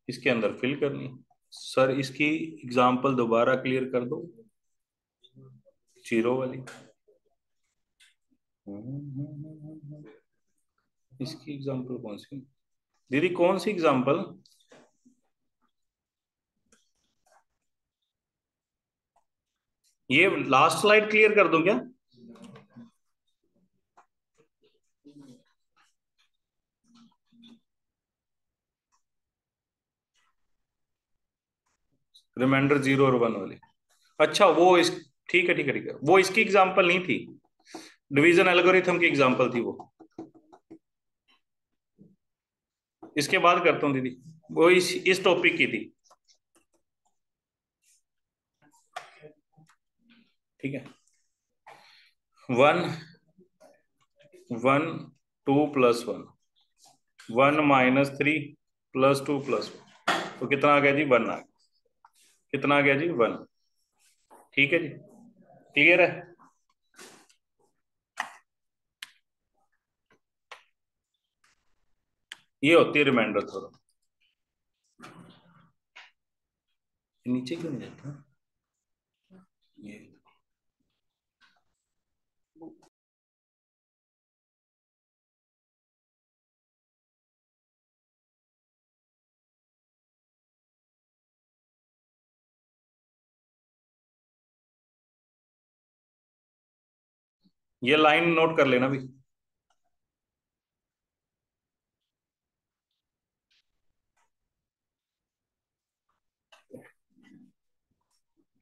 इसके अंदर फिल करनी है। सर इसकी एग्जांपल दोबारा क्लियर कर दो, जीरो वाली। इसकी एग्जांपल कौन सी दीदी, कौन सी एग्जांपल? ये लास्ट स्लाइड क्लियर कर दूं क्या? रिमाइंडर 0 और 1 वाली। अच्छा वो इस, ठीक है ठीक है ठीक है, वो इसकी एग्जांपल नहीं थी, डिवीजन एल्गोरिथम की एग्जांपल थी वो। इसके बाद करता हूँ दीदी, वो इस टॉपिक की थी। ठीक है, 1 1 2 + 1, 1 - 3 + 2 + 1, तो कितना आ गया जी? 1 आ गया। कितना आ गया जी? 1। ठीक है जी, क्लियर है? ये होती है रिमाइंडर थ्योरम। नीचे क्यों नहीं जाता ये? ये लाइन नोट कर लेना भी।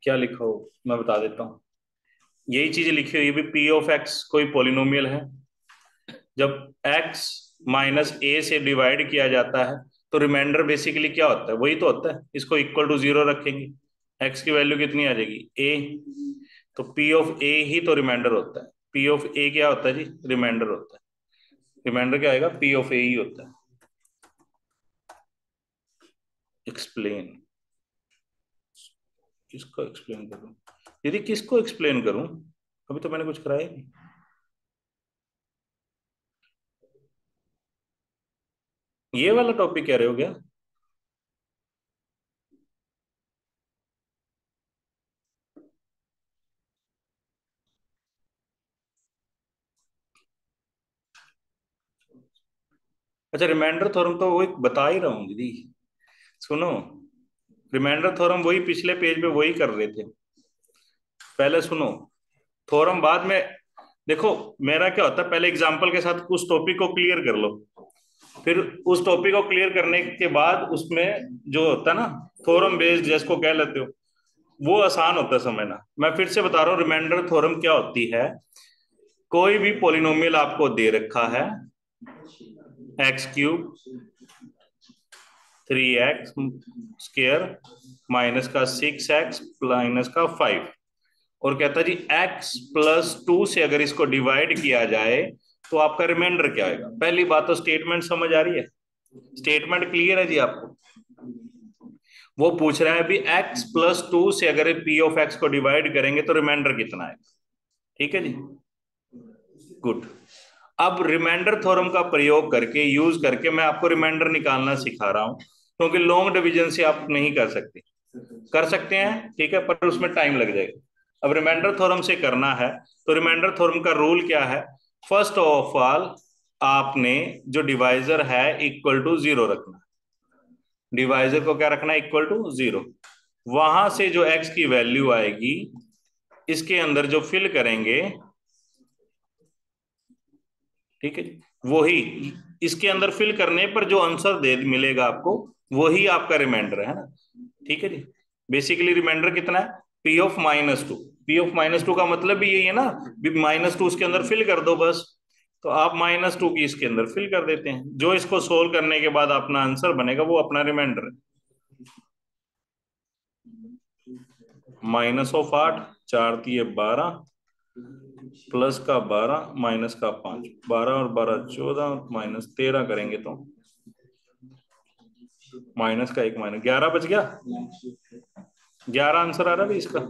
क्या लिखा हो मैं बता देता हूँ, यही चीज लिखी हुई है भी, पी ऑफ एक्स कोई पॉलिनोमियल है, जब x - a से डिवाइड किया जाता है तो रिमाइंडर बेसिकली क्या होता है? वही तो होता है, इसको इक्वल टू जीरो रखेंगे, x की वैल्यू कितनी आ जाएगी? a, तो p ऑफ a ही तो रिमाइंडर होता है। p ऑफ a क्या होता है जी? रिमाइंडर होता है। रिमाइंडर क्या आएगा? p ऑफ a ही होता है। एक्सप्लेन, किसको एक्सप्लेन करूं दीदी, किसको एक्सप्लेन करूं? अभी तो मैंने कुछ कराया ही नहीं। ये वाला टॉपिक कह रहे हो क्या? अच्छा, रिमाइंडर थ्योरम तो वही बता ही रहा हूँ दीदी, सुनो। रिमाइंडर थ्योरम वही पिछले पेज पे वही कर रहे थे, पहले सुनो। थ्योरम बाद में। देखो, मेरा क्या होता है, पहले एग्जांपल के साथ उस टॉपिक को क्लियर कर लो, फिर उस टॉपिक को क्लियर करने के बाद उसमें जो होता है ना, थ्योरम बेस्ड जिसको कह लेते हो, वो आसान होता है समझना। मैं फिर से बता रहा हूँ, रिमाइंडर थ्योरम क्या होती है। कोई भी पॉलिनोमियल आपको दे रखा है, x³ 3x स्क्र माइनस का 6x माइनस का 5, और कहता है जी x+2 से अगर इसको डिवाइड किया जाए तो आपका रिमाइंडर क्या आएगा। पहली बात तो स्टेटमेंट समझ आ रही है, स्टेटमेंट क्लियर है जी आपको? वो पूछ रहा है अभी x+2 से अगर p(x) को डिवाइड करेंगे तो रिमाइंडर कितना आएगा। ठीक है जी, गुड। अब रिमाइंडर थ्योरम का प्रयोग करके, यूज करके मैं आपको रिमाइंडर निकालना सिखा रहा हूं, क्योंकि लॉन्ग डिवीजन से आप नहीं कर सकते, कर सकते हैं ठीक है, पर उसमें टाइम लग जाएगा। अब रिमाइंडर थ्योरम से करना है, तो रिमाइंडर थ्योरम का रूल क्या है? फर्स्ट ऑफ ऑल, आपने जो डिवाइजर है इक्वल टू जीरो रखना। डिवाइजर को क्या रखना है? Equal to zero. वहां से जो एक्स की वैल्यू आएगी, इसके अंदर जो फिल करेंगे, ठीक है जी, वही इसके अंदर फिल करने पर जो आंसर दे मिलेगा आपको, वही आपका रिमाइंडर है ना। ठीक है जी। बेसिकली रिमाइंडर कितना है? p(-2). p(-2) का मतलब भी यही है ना, -2 उसके अंदर फिल कर दो बस। तो आप -2 की इसके अंदर फिल कर देते हैं, जो इसको सोल्व करने के बाद अपना आंसर बनेगा वो अपना रिमाइंडर है। -8, 4×3 = 12, प्लस का 12 माइनस का 5, 12 और 12 14, -13 करेंगे तो माइनस का 1 -11 बच गया। 11 आंसर आ रहा है इसका।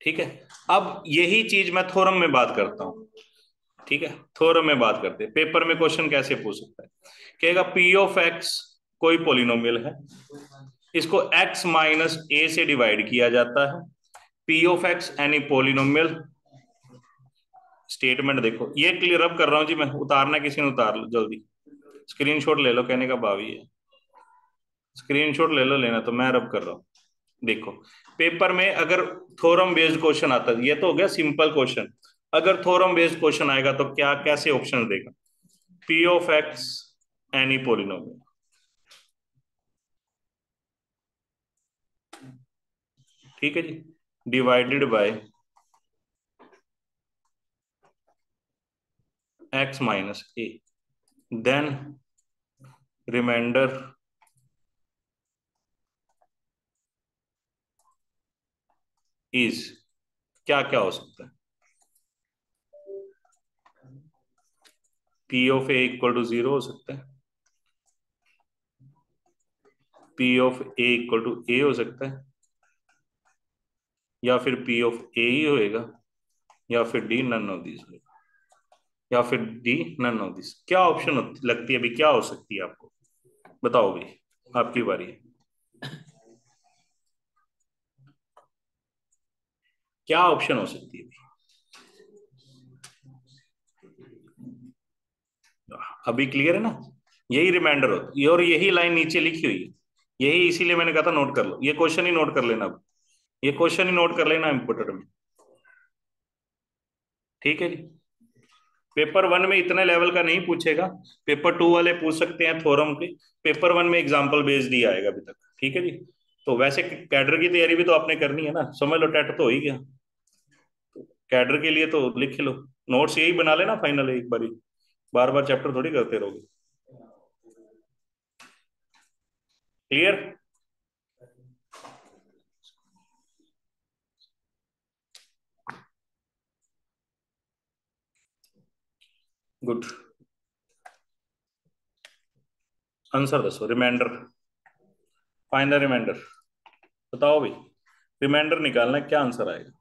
ठीक है। अब यही चीज मैं थ्योरम में बात करता हूं। ठीक है, थ्योरम में बात करते हैं, पेपर में क्वेश्चन कैसे पूछ सकता है। कहेगा p(x) कोई पोलिनोमियल है, इसको x-a से डिवाइड किया जाता है। p(x) any polynomial. स्टेटमेंट देखो, ये क्लियर अप कर रहा हूं जी मैं, उतारना किसी ने उतार लो जल्दी, स्क्रीनशॉट ले लो, कहने का भाव ही है। स्क्रीनशॉट ले लो, लेना तो मैं रब कर रहा हूँ। देखो, पेपर में अगर थ्योरम बेस्ड क्वेश्चन आता है, ये तो हो गया सिंपल क्वेश्चन। अगर थ्योरम बेस्ड क्वेश्चन आएगा तो क्या कैसे ऑप्शन देगा? p(x) एनी पोलिनोमियल, ठीक है जी, divided by x-a, then remainder is, क्या क्या हो सकता है? p(a) = 0 हो सकता है, p(a) = a हो सकता है, या फिर p(a) ही होएगा, या फिर डी नन ऑफ दिस होएगा, या फिर डी नन ऑफ दिस। क्या ऑप्शन लगती है अभी, क्या हो सकती है आपको? बताओ भाई, आपकी बारी है। क्या ऑप्शन हो सकती है अभी? क्लियर है ना? यही रिमाइंडर होता है, और यही लाइन नीचे लिखी हुई है, यही इसीलिए मैंने कहा था नोट कर लो, ये क्वेश्चन ही नोट कर लेना अब, ये क्वेश्चन ही नोट कर लेना इंपोर्टेंट में। ठीक है जी। पेपर वन में इतने लेवल का नहीं पूछेगा, पेपर टू वाले पूछ सकते हैं थ्योरम के, पेपर वन में एग्जाम्पल बेस्ड ही आएगा अभी तक। ठीक है जी। तो वैसे कैडर की तैयारी भी तो आपने करनी है ना, समझ लो टेट तो हो ही गया। कैडर के लिए तो लिख लो, नोट्स यही बना लेना फाइनल एक बारी, बार बार चैप्टर थोड़ी करते रहोगे। क्लियर? गुड। आंसर दसो, रिमाइंडर, फाइनल रिमाइंडर बताओ भाई। रिमाइंडर निकालना है, क्या आंसर आएगा?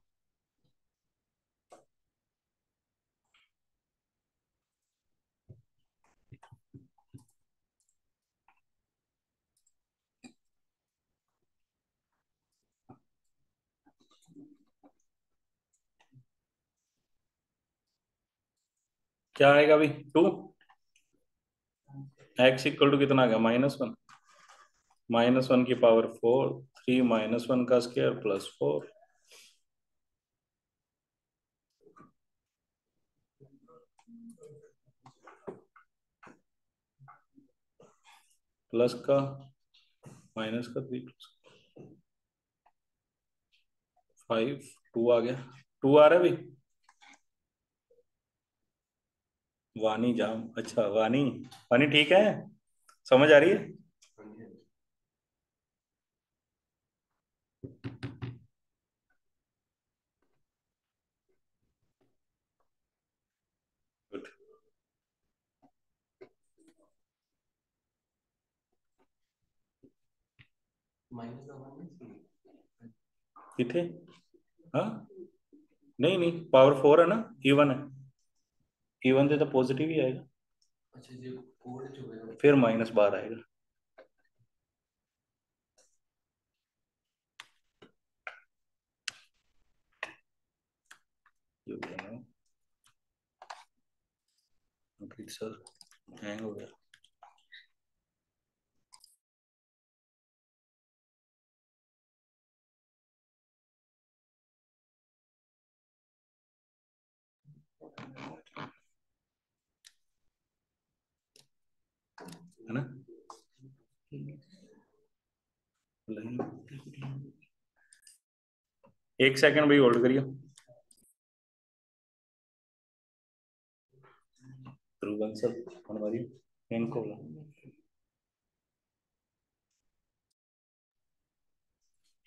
क्या आएगा भाई? 2। एक्स इक्वल टू कितना आ गया? -1। -1 की पावर 4, 3 -1 का स्क्वायर प्लस 4 प्लस का माइनस का 3 प्लस 5, 2 आ गया। 2 आ रहा है भाई। वानी जाम, अच्छा वानी। वानी ठीक है, समझ आ रही है। गुड। किथे? हाँ, नहीं नहीं, पावर 4 है ना, इवन है। इवन से तो पॉजिटिव ही आएगा, फिर -12 आएगा। ये हो गया ना, कंप्लीट सर, हैंग हो गया। है ना? एक सेकंड भाई, होल्ड करिए। ध्रुवन सर हमारी हैंग को बोला।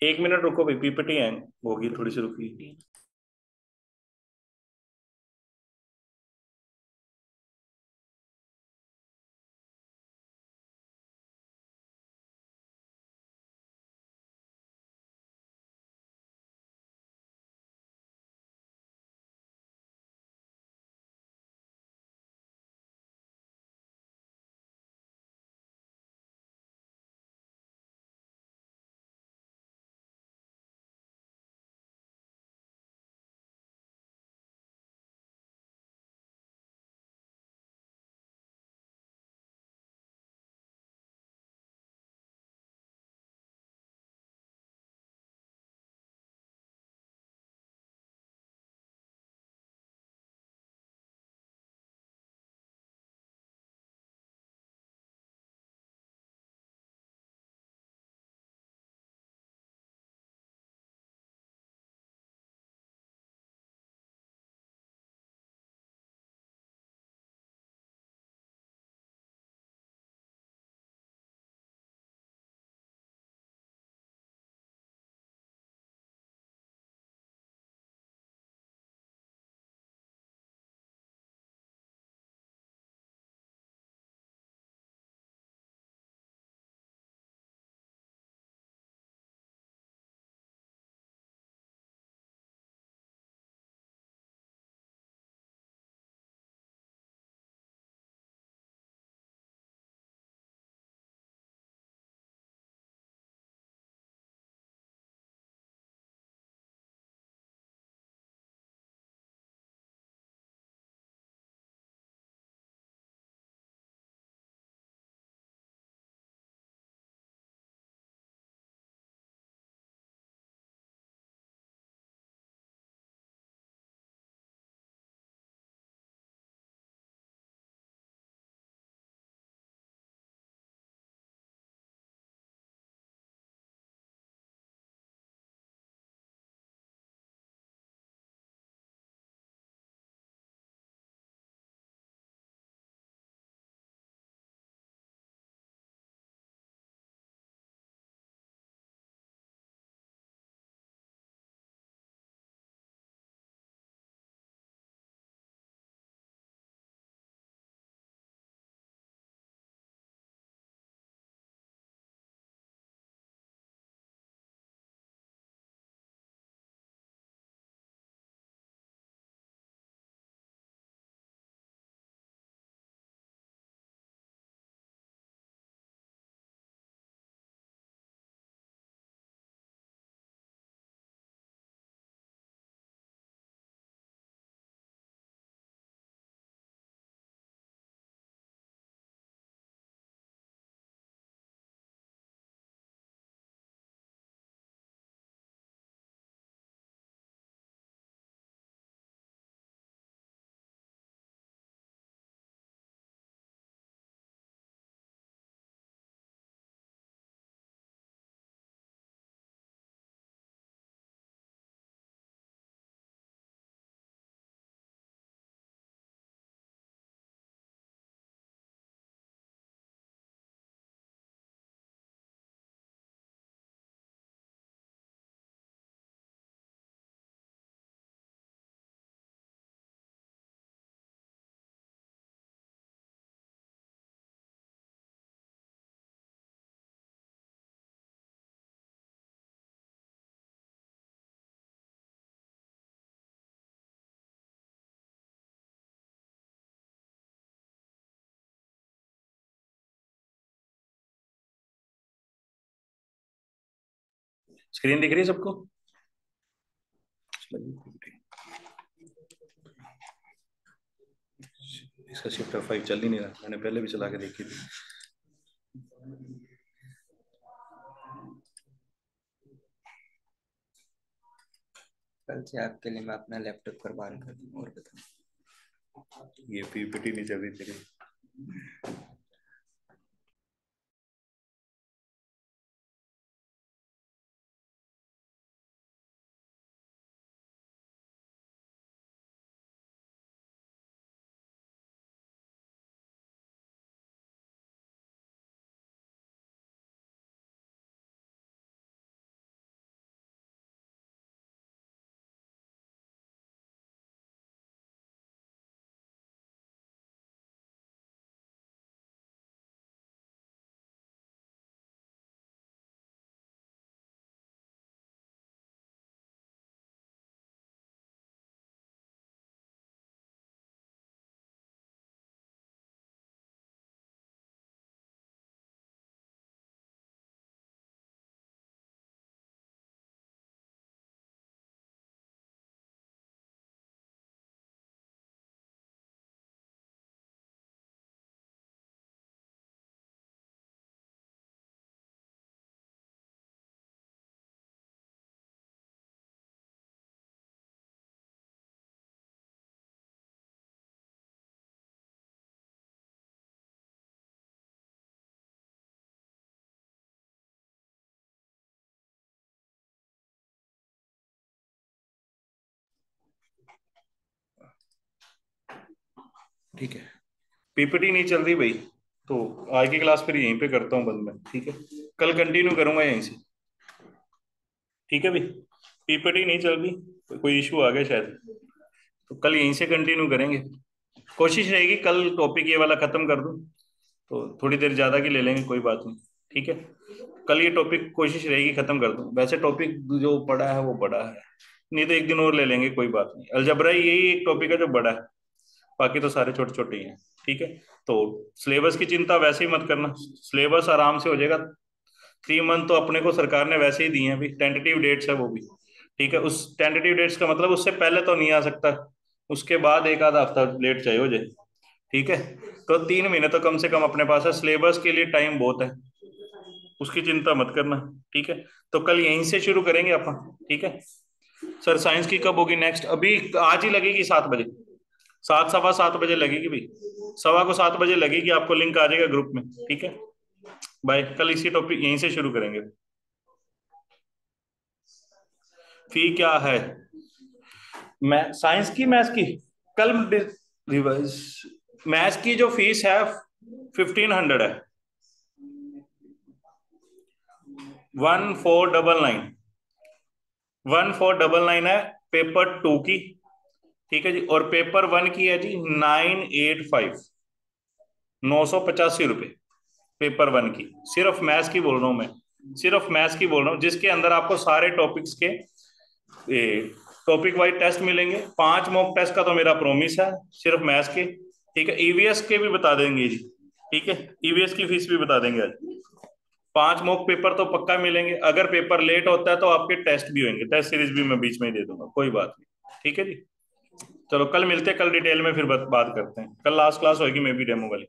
1 मिनट रुको भाई, पीपीटी हैंग होगी, थोड़ी सी रुकी। स्क्रीन दिख रही है सबको? इसका शिफ्ट F5 चल ही नहीं रहा, मैंने पहले भी चला के देखी थी। कल से आपके लिए मैं अपना लैपटॉप कुर्बान कर दूँ। और बताओ, ये पीपीटी नहीं चल रही तेरी? ठीक है, पीपीटी नहीं चल रही भाई, तो आज की क्लास फिर यहीं पे करता हूँ बंद मैं, ठीक है? कल कंटिन्यू करूंगा यहीं से, ठीक है भाई? पीपीटी नहीं चल रही, कोई इशू आ गया शायद, तो कल यहीं से कंटिन्यू करेंगे। कोशिश रहेगी कल टॉपिक ये वाला खत्म कर दूं, तो थोड़ी देर ज्यादा की ले लेंगे, कोई बात नहीं, ठीक है? कल ये टॉपिक कोशिश रहेगी खत्म कर दूं, वैसे टॉपिक जो पड़ा है वो बड़ा है, नहीं तो एक दिन और ले लेंगे, कोई बात नहीं। अलजबरा यही एक टॉपिक है जो बड़ा है, बाकी तो सारे छोटे छोटे ही हैं, ठीक है? तो सिलेबस की चिंता वैसे ही मत करना, सिलेबस आराम से हो जाएगा। 3 मंथ तो अपने को सरकार ने वैसे ही दिए हैं, अभी टेंटेटिव डेट्स है वो भी, ठीक है? उस टेंटेटिव डेट्स का मतलब उससे पहले तो नहीं आ सकता, उसके बाद एक आधा हफ्ता लेट चाहिए हो जाए, ठीक है? तो 3 महीने तो कम से कम अपने पास है, सिलेबस के लिए टाइम बहुत है, उसकी चिंता मत करना, ठीक है? तो कल यहीं से शुरू करेंगे अपन, ठीक है? सर साइंस की कब होगी नेक्स्ट? अभी आज ही लगेगी 7 बजे, 7 सवा 7 बजे लगेगी भाई, 7:15 लगेगी, आपको लिंक आ जाएगा ग्रुप में, ठीक है? बाय, कल इसी टॉपिक यहीं से शुरू करेंगे। फी क्या है? मैं साइंस की, मैथ्स की? कल रिवाइज, मैथ्स की जो फीस है 1500 है, 1499, 1499 है पेपर 2 की, ठीक है जी? और पेपर 1 की है जी 985, 985 रुपये पेपर 1 की। सिर्फ मैथ्स की बोल रहा हूँ मैं, सिर्फ मैथ्स की बोल रहा हूँ, जिसके अंदर आपको सारे टॉपिक्स के टॉपिक वाइज टेस्ट मिलेंगे। 5 मॉक टेस्ट का तो मेरा प्रॉमिस है सिर्फ मैथ्स के, ठीक है? ईवीएस के भी बता देंगे जी, ठीक है? ईवीएस की फीस भी बता देंगे आज। 5 मॉक पेपर तो पक्का मिलेंगे, अगर पेपर लेट होता है तो आपके टेस्ट भी होंगे, टेस्ट सीरीज भी मैं बीच में ही दे दूंगा, कोई बात नहीं, ठीक है जी? चलो कल मिलते हैं, कल डिटेल में फिर बात करते हैं, कल लास्ट क्लास होगी मे बी डेमो वाली।